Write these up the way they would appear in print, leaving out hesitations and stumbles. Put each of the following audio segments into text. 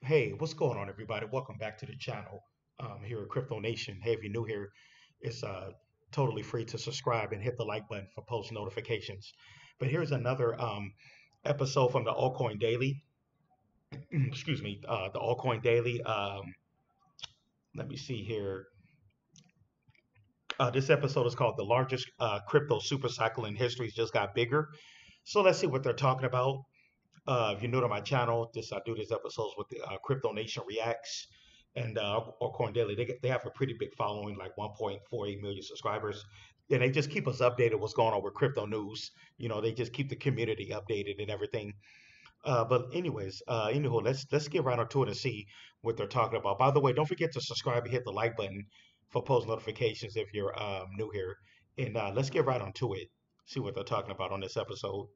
Hey, what's going on, everybody? Welcome back to the channel here at Crypto Nation. Hey, if you're new here, it's totally free to subscribe and hit the like button for post notifications. But here's another episode from the Altcoin Daily. Excuse me, the Altcoin Daily. Let me see here. This episode is called "The Largest Crypto Super Cycle in History Just Got Bigger." So let's see what they're talking about. If you're new to my channel, I do these episodes with the Crypto Nation Reacts and Coin Daily. They have a pretty big following, like 1.48 million subscribers. And they just keep us updated what's going on with crypto news. You know, they just keep the community updated and everything. But anyways, anywho, let's get right onto it and see what they're talking about. By the way, don't forget to subscribe and hit the like button for post notifications if you're new here. And let's get right onto it. See what they're talking about on this episode.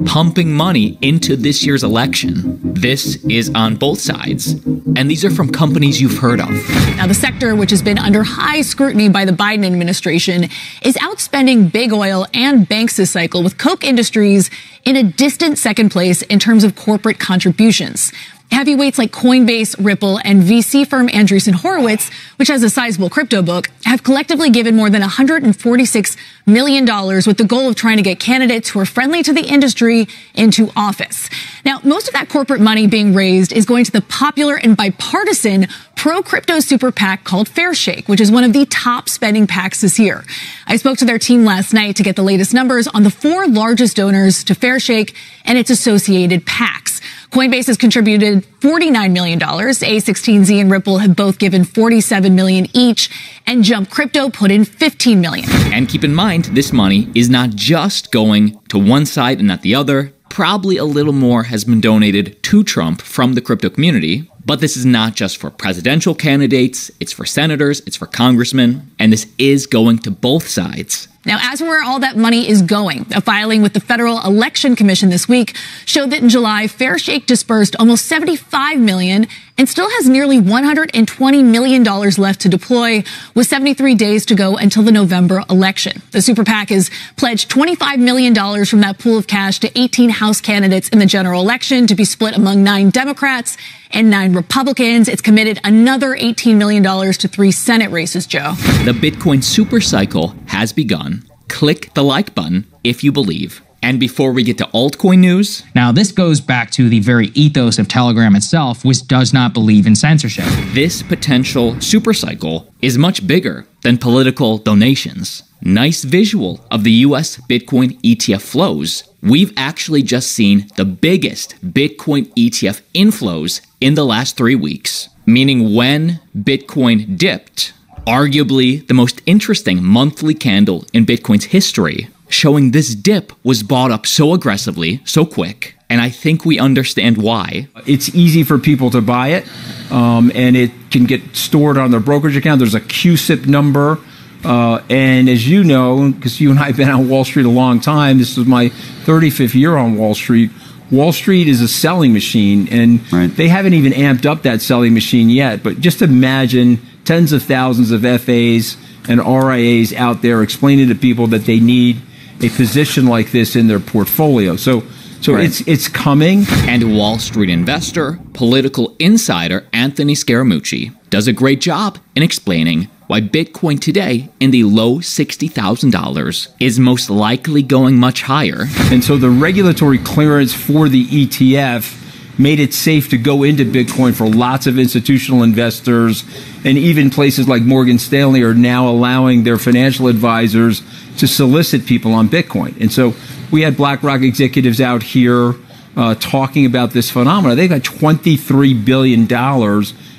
Pumping money into this year's election. This is on both sides, and these are from companies you've heard of. Now, the sector, which has been under high scrutiny by the Biden administration, is outspending big oil and banks this cycle, with Koch Industries in a distant second place in terms of corporate contributions. Heavyweights like Coinbase, Ripple, and VC firm Andreessen Horowitz, which has a sizable crypto book, have collectively given more than $146 million with the goal of trying to get candidates who are friendly to the industry into office. Now, most of that corporate money being raised is going to the popular and bipartisan pro-crypto super PAC called Fairshake, which is one of the top spending PACs this year. I spoke to their team last night to get the latest numbers on the four largest donors to Fairshake and its associated PACs. Coinbase has contributed $49 million. A16Z and Ripple have both given $47 million each, and Jump Crypto put in $15 million. And keep in mind, this money is not just going to one side and not the other. Probably a little more has been donated to Trump from the crypto community. But this is not just for presidential candidates, it's for senators, it's for congressmen, and this is going to both sides. Now, as for where all that money is going, a filing with the Federal Election Commission this week showed that in July, Fairshake dispersed almost $75 million and still has nearly $120 million left to deploy, with 73 days to go until the November election. The Super PAC has pledged $25 million from that pool of cash to 18 House candidates in the general election to be split among 9 Democrats and 9 Republicans. It's committed another $18 million to 3 Senate races, Joe. The Bitcoin super cycle has begun. Click the like button if you believe. And before we get to altcoin news... Now, this goes back to the very ethos of Telegram itself, which does not believe in censorship. This potential super cycle is much bigger than political donations. Nice visual of the US Bitcoin ETF flows. We've actually just seen the biggest Bitcoin ETF inflows in the last 3 weeks, meaning when Bitcoin dipped, arguably the most interesting monthly candle in Bitcoin's history, showing this dip was bought up so aggressively, so quick, and I think we understand why. It's easy for people to buy it, and it can get stored on their brokerage account. There's a QSIP number, and as you know, because you and I have been on Wall Street a long time, this is my 35th year on Wall Street. Wall Street is a selling machine, and they haven't even amped up that selling machine yet, but just imagine tens of thousands of FAs and RIAs out there explaining to people that they need a position like this in their portfolio. So it's coming. And Wall Street investor, political insider Anthony Scaramucci does a great job in explaining why Bitcoin today in the low $60,000 is most likely going much higher. And so the regulatory clearance for the ETF made it safe to go into Bitcoin for lots of institutional investors, and even places like Morgan Stanley are now allowing their financial advisors to solicit people on Bitcoin. And so we had BlackRock executives out here talking about this phenomenon. They've got $23 billion.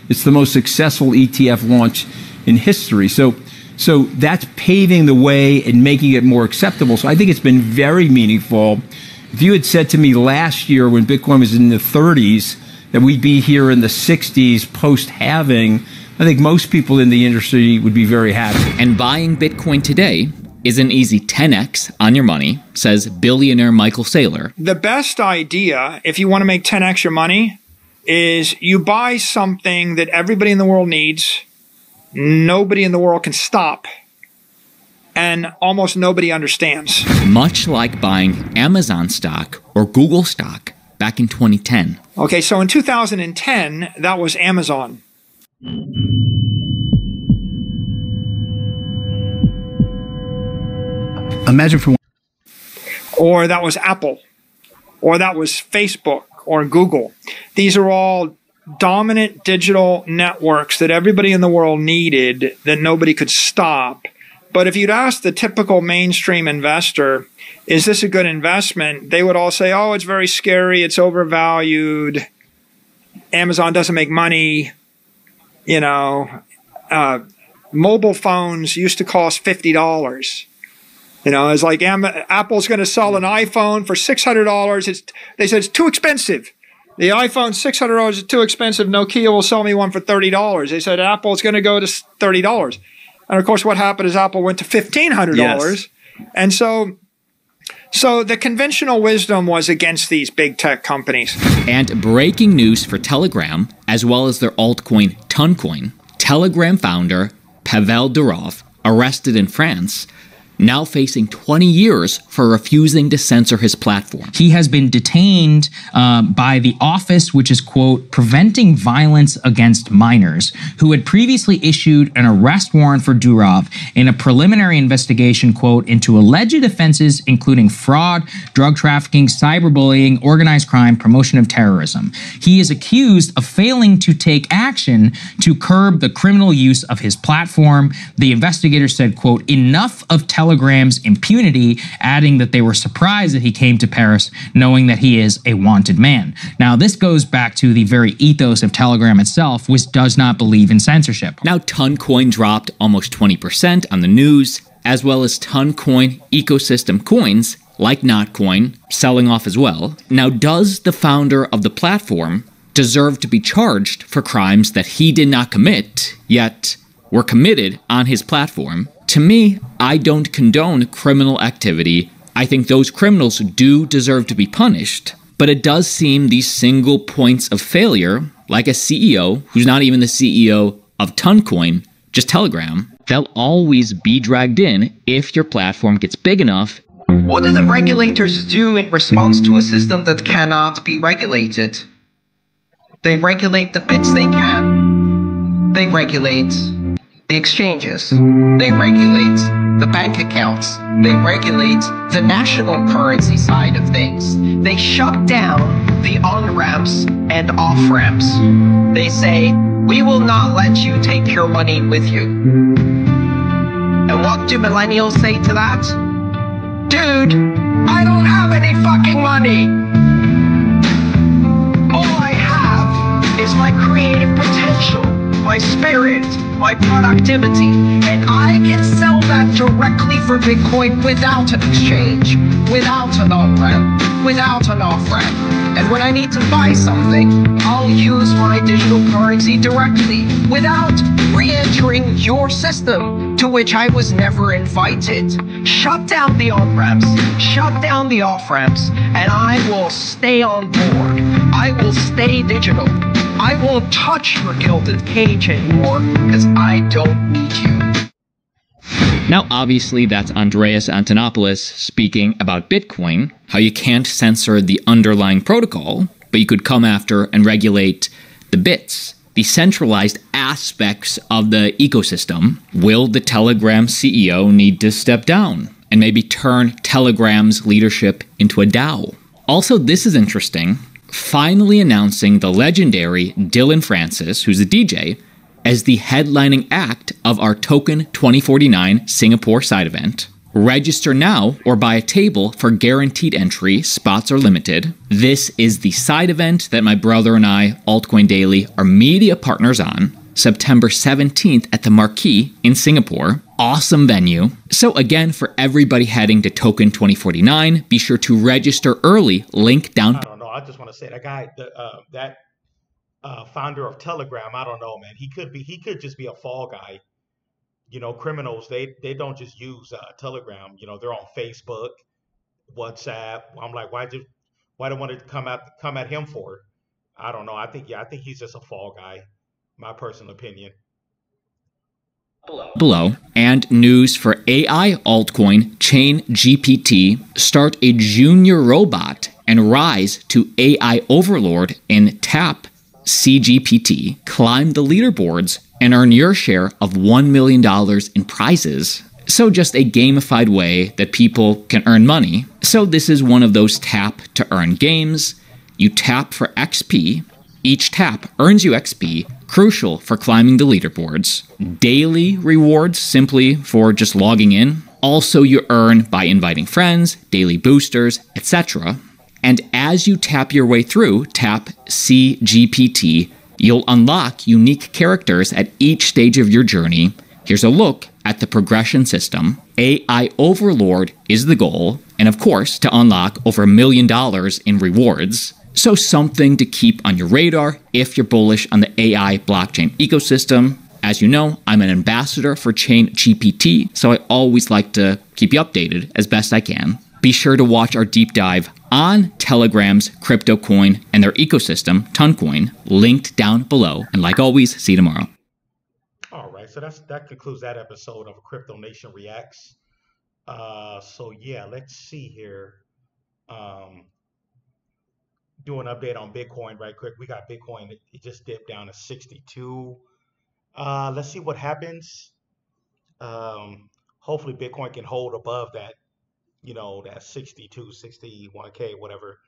It's the most successful ETF launch in history. So that's paving the way and making it more acceptable. So I think it's been very meaningful. If you had said to me last year when Bitcoin was in the 30s that we'd be here in the 60s post-halving, I think most people in the industry would be very happy. And buying Bitcoin today is an easy 10x on your money, says billionaire Michael Saylor. The best idea, if you want to make 10x your money, is you buy something that everybody in the world needs, nobody in the world can stop, and almost nobody understands. Much like buying Amazon stock or Google stock back in 2010. Okay, so in 2010, that was Amazon. Imagine for one. Or that was Apple. Or that was Facebook or Google. These are all dominant digital networks that everybody in the world needed, that nobody could stop. But if you'd ask the typical mainstream investor, is this a good investment? They would all say, oh, it's very scary. It's overvalued. Amazon doesn't make money. You know, mobile phones used to cost $50. You know, it's like Apple's going to sell an iPhone for $600. They said it's too expensive. The iPhone $600 is too expensive. Nokia will sell me one for $30. They said Apple's going to go to $30. And of course, what happened is Apple went to $1,500. Yes. And so the conventional wisdom was against these big tech companies. And breaking news for Telegram, as well as their altcoin Toncoin, Telegram founder Pavel Durov, arrested in France, now facing 20 years for refusing to censor his platform. He has been detained by the office, which is, quote, preventing violence against minors, who had previously issued an arrest warrant for Durov in a preliminary investigation, quote, into alleged offenses including fraud, drug trafficking, cyberbullying, organized crime, promotion of terrorism. He is accused of failing to take action to curb the criminal use of his platform. The investigators said, quote, enough of Telegram's impunity, adding that they were surprised that he came to Paris knowing that he is a wanted man. Now, this goes back to the very ethos of Telegram itself, which does not believe in censorship. Now, Toncoin dropped almost 20% on the news, as well as Toncoin ecosystem coins, like Notcoin, selling off as well. Now, does the founder of the platform deserve to be charged for crimes that he did not commit, yet were committed on his platform? To me, I don't condone criminal activity. I think those criminals do deserve to be punished. But it does seem these single points of failure, like a CEO who's not even the CEO of Toncoin, just Telegram, they'll always be dragged in if your platform gets big enough. What do the regulators do in response to a system that cannot be regulated? They regulate the bits they can. They regulate the exchanges. They regulate the bank accounts. They regulate the national currency side of things. They shut down the on-ramps and off-ramps. They say, we will not let you take your money with you. And what do millennials say to that? Dude, I don't have any fucking money. All I have is my creative potential, my spirit, my productivity, and I can sell that directly for Bitcoin without an exchange, without an on-ramp, without an off-ramp. And when I need to buy something, I'll use my digital currency directly without re-entering your system, to which I was never invited. Shut down the on-ramps, shut down the off-ramps, and I will stay on board. I will stay digital. I won't touch your gilded cage anymore, because I don't need you. Now, obviously, that's Andreas Antonopoulos speaking about Bitcoin, how you can't censor the underlying protocol, but you could come after and regulate the bits, the centralized aspects of the ecosystem. Will the Telegram CEO need to step down and maybe turn Telegram's leadership into a DAO? Also, this is interesting. Finally announcing the legendary Dylan Francis, who's a DJ, as the headlining act of our Token 2049 Singapore side event. Register now or buy a table for guaranteed entry. Spots are limited. This is the side event that my brother and I, Altcoin Daily, are media partners on. September 17th at the Marquee in Singapore. Awesome venue. So again, for everybody heading to Token 2049, be sure to register early. Link down. I don't know. I just want to say that guy, that founder of Telegram, I don't know, man. He could just be a fall guy. You know, criminals, they don't just use Telegram. You know, they're on Facebook, WhatsApp. I'm like, why they want to come at him for? I don't know. I think he's just a fall guy. My personal opinion. below. And news for AI altcoin Chain GPT, start a junior robot and rise to AI overlord in TAP CGPT, climb the leaderboards, and earn your share of $1 million in prizes. So just a gamified way that people can earn money. So this is one of those tap to earn games. You tap for XP. Each tap earns you XP, crucial for climbing the leaderboards. Daily rewards simply for just logging in. Also you earn by inviting friends, daily boosters, etc. And as you tap your way through Tap CGPT, you'll unlock unique characters at each stage of your journey. Here's a look at the progression system. AI Overlord is the goal, and of course, to unlock over $1 million in rewards. So something to keep on your radar if you're bullish on the AI blockchain ecosystem. As you know, I'm an ambassador for Chain GPT, so I always like to keep you updated as best I can. Be sure to watch our deep dive on Telegram's crypto coin and their ecosystem, Toncoin, linked down below. And like always, see you tomorrow. All right, so that concludes that episode of Crypto Nation Reacts. So yeah, let's see here. Do an update on Bitcoin right quick. We got Bitcoin, it just dipped down to 62. Let's see what happens. Hopefully Bitcoin can hold above that, that 62, 61K, whatever.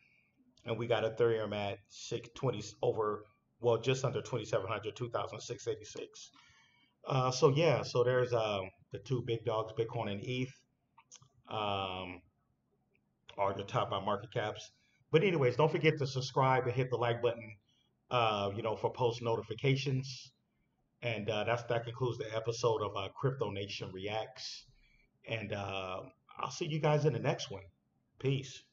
And we got Ethereum at 620 over, well, just under 2,700, 2,686. So yeah, so there's the two big dogs, Bitcoin and ETH, are the top by market caps. But anyways, don't forget to subscribe and hit the like button, for post notifications. And that concludes the episode of Crypto Nation Reacts. And I'll see you guys in the next one. Peace.